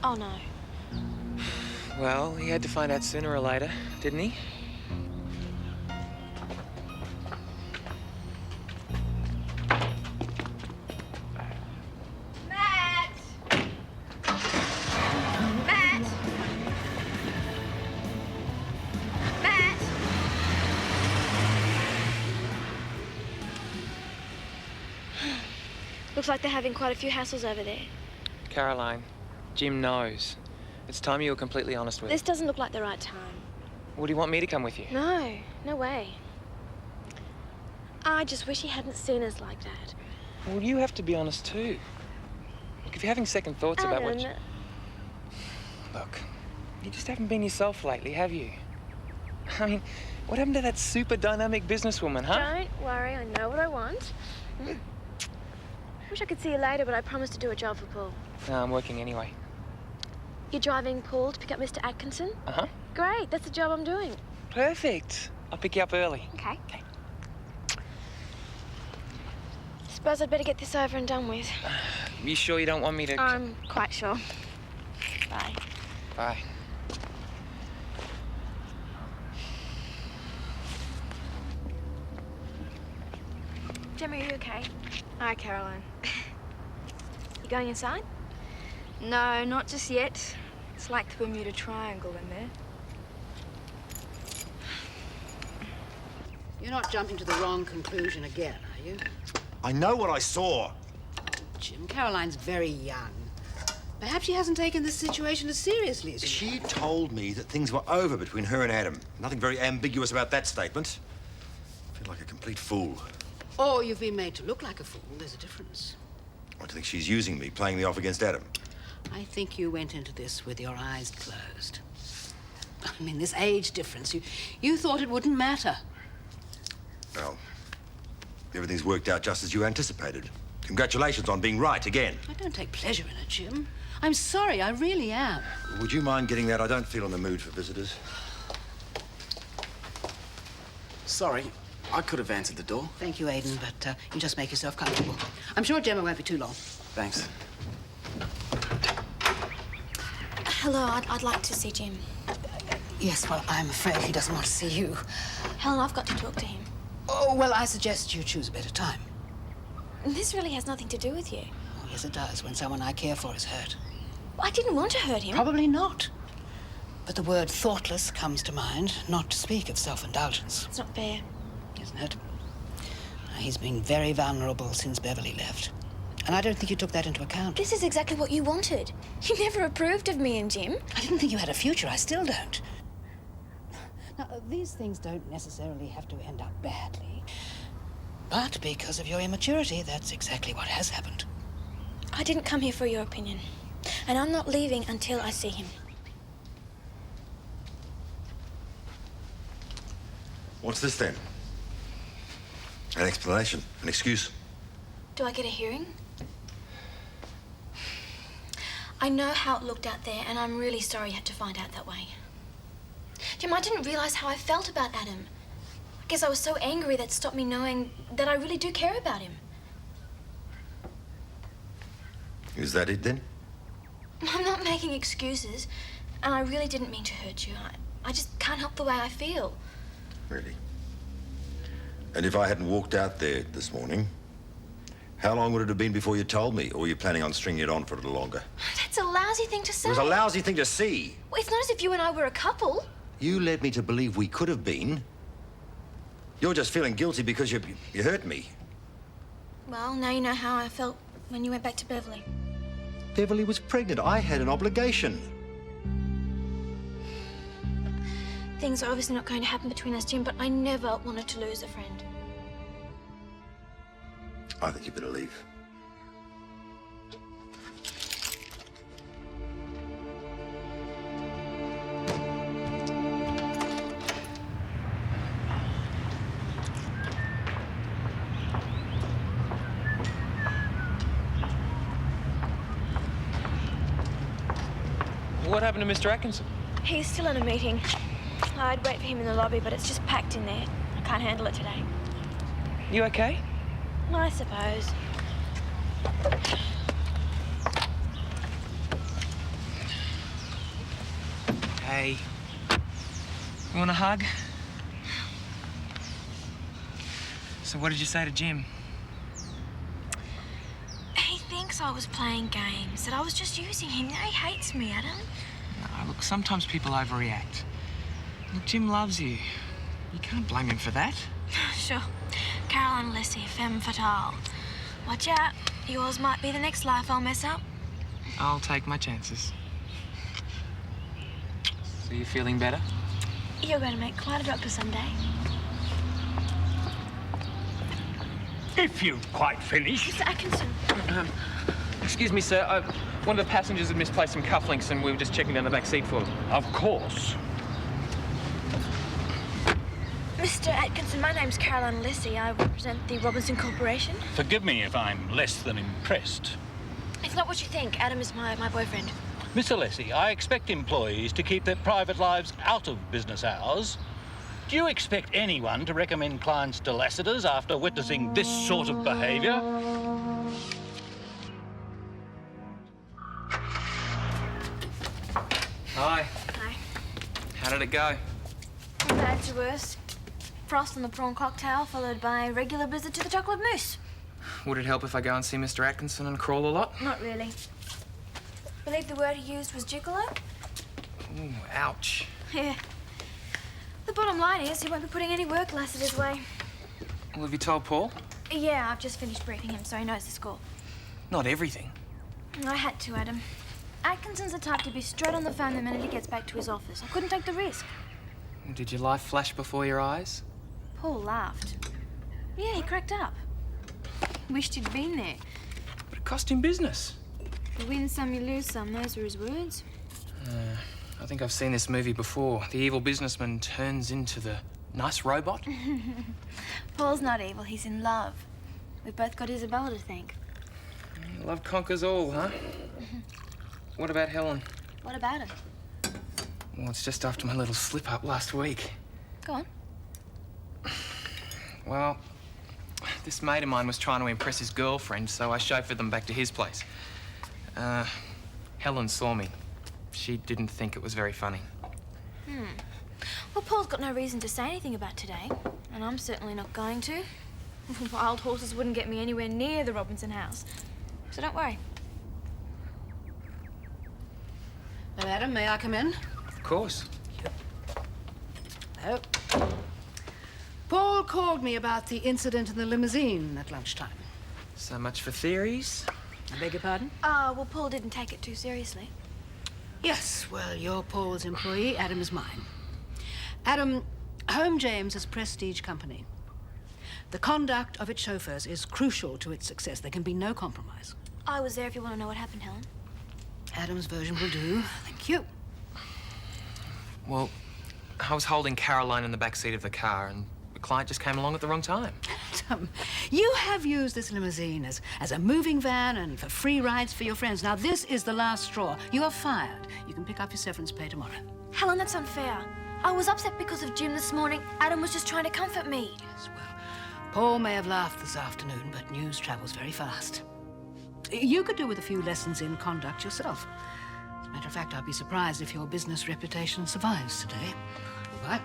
Oh, no. Well, he had to find out sooner or later, didn't he? Looks like they're having quite a few hassles over there. Caroline, Jim knows. It's time you were completely honest with him. This doesn't look like the right time. Well, do you want me to come with you? No, no way. I just wish he hadn't seen us like that. Well, you have to be honest too. Look, if you're having second thoughts about what you... Look, you just haven't been yourself lately, have you? I mean, what happened to that super dynamic businesswoman, huh? Don't worry, I know what I want. Wish I could see you later, but I promised to do a job for Paul. No, I'm working anyway. You're driving Paul to pick up Mr. Atkinson? Uh-huh. Great, that's the job I'm doing. Perfect. I'll pick you up early. Okay. Suppose I'd better get this over and done with. You sure you don't want me to... I'm quite sure. Bye. Bye. Gemma, are you okay? Hi, Caroline. You going inside? No, not just yet. It's like the Bermuda Triangle in there. You're not jumping to the wrong conclusion again, are you? I know what I saw. Jim, Caroline's very young. Perhaps she hasn't taken this situation as seriously as you. She told me that things were over between her and Adam. Nothing very ambiguous about that statement. I feel like a complete fool. Or you've been made to look like a fool. There's a difference. I think she's using me, playing me off against Adam. I think you went into this with your eyes closed. I mean, this age difference, you thought it wouldn't matter. Well, everything's worked out just as you anticipated. Congratulations on being right again. I don't take pleasure in it, Jim. I'm sorry, I really am. Would you mind getting that? I don't feel in the mood for visitors. Sorry, I could have answered the door. Thank you, Aiden, but you just make yourself comfortable. I'm sure Gemma won't be too long. Thanks. Hello, I'd like to see Jim. Yes, well, I'm afraid he doesn't want to see you. Helen, I've got to talk to him. Oh, well, I suggest you choose a better time. This really has nothing to do with you. Oh, yes, it does, when someone I care for is hurt. I didn't want to hurt him. Probably not. But the word thoughtless comes to mind, not to speak of self-indulgence. It's not fair. Isn't it? He's been very vulnerable since Beverly left. And I don't think you took that into account. This is exactly what you wanted. You never approved of me and Jim. I didn't think you had a future. I still don't. Now, these things don't necessarily have to end up badly. But because of your immaturity, that's exactly what has happened. I didn't come here for your opinion. And I'm not leaving until I see him. What's this then? An explanation, an excuse? Do I get a hearing? I know how it looked out there, and I'm really sorry you had to find out that way. Jim, I didn't realize how I felt about Adam. I guess I was so angry that stopped me knowing that I really do care about him. Is that it then? I'm not making excuses, and I really didn't mean to hurt you. I just can't help the way I feel. Really? And if I hadn't walked out there this morning, how long would it have been before you told me? Or were you planning on stringing it on for a little longer? That's a lousy thing to say. It was a lousy thing to see. Well, it's not as if you and I were a couple. You led me to believe we could have been. You're just feeling guilty because you hurt me. Well, now you know how I felt when you went back to Beverly. Beverly was pregnant. I had an obligation. Things are obviously not going to happen between us, Jim, but I never wanted to lose a friend. I think you better leave. What happened to Mr. Atkinson? He's still in a meeting. I'd wait for him in the lobby, but it's just packed in there. I can't handle it today. You okay? I suppose. Hey. You want a hug? So what did you say to Jim? He thinks I was playing games, that I was just using him. Now he hates me, Adam. No, look, sometimes people overreact. Look, Jim loves you. You can't blame him for that. Sure. Caroline Lessie, femme fatale. Watch out. Yours might be the next life I'll mess up. I'll take my chances. So you're feeling better? You're going to make quite a doctor someday. If you've quite finished. Mr. Atkinson. Excuse me, sir. One of the passengers had misplaced some cufflinks and we were just checking down the back seat for them. Of course. Mr. Atkinson, my name's Caroline Lessie. I represent the Robinson Corporation. Forgive me if I'm less than impressed. It's not what you think. Adam is my boyfriend. Mr. Lessie, I expect employees to keep their private lives out of business hours. Do you expect anyone to recommend clients to Lassiter's after witnessing this sort of behaviour? Hi. Hi. How did it go? From bad to worse. Frost on the prawn cocktail, followed by a regular visit to the chocolate mousse. Would it help if I go and see Mr. Atkinson and crawl a lot? Not really. Believe the word he used was gigolo? Ooh, ouch. Yeah. The bottom line is he won't be putting any work Lassiter's way. Well, have you told Paul? Yeah, I've just finished briefing him, so he knows the score. Not everything. I had to, Adam. Atkinson's the type to be straight on the phone the minute he gets back to his office. I couldn't take the risk. Did your life flash before your eyes? Paul laughed. Yeah, he cracked up. Wished he'd been there. But it cost him business. You win some, you lose some. Those were his words. I think I've seen this movie before. The evil businessman turns into the nice robot. Paul's not evil, he's in love. We've both got Isabella to thank. Love conquers all, huh? What about Helen? What about him? Well, it's just after my little slip-up last week. Go on. Well, this mate of mine was trying to impress his girlfriend, so I chauffeured them back to his place. Helen saw me. She didn't think it was very funny. Well, Paul's got no reason to say anything about today, and I'm certainly not going to. Wild horses wouldn't get me anywhere near the Robinson house. So don't worry. Hello, Adam, may I come in? Of course. Hello. Paul called me about the incident in the limousine at lunchtime. So much for theories. I beg your pardon? Well, Paul didn't take it too seriously. Yes, well, you're Paul's employee, Adam is mine. Adam, Home James is a prestige company. The conduct of its chauffeurs is crucial to its success. There can be no compromise. I was there if you want to know what happened, Helen. Adam's version will do. Thank you. Well, I was holding Caroline in the back seat of the car, and the client just came along at the wrong time. Adam, you have used this limousine as a moving van and for free rides for your friends. Now, this is the last straw. You are fired. You can pick up your severance pay tomorrow. Helen, that's unfair. I was upset because of Jim this morning. Adam was just trying to comfort me. Yes, well, Paul may have laughed this afternoon, but news travels very fast. You could do with a few lessons in conduct yourself. As a matter of fact, I'd be surprised if your business reputation survives today. Goodbye.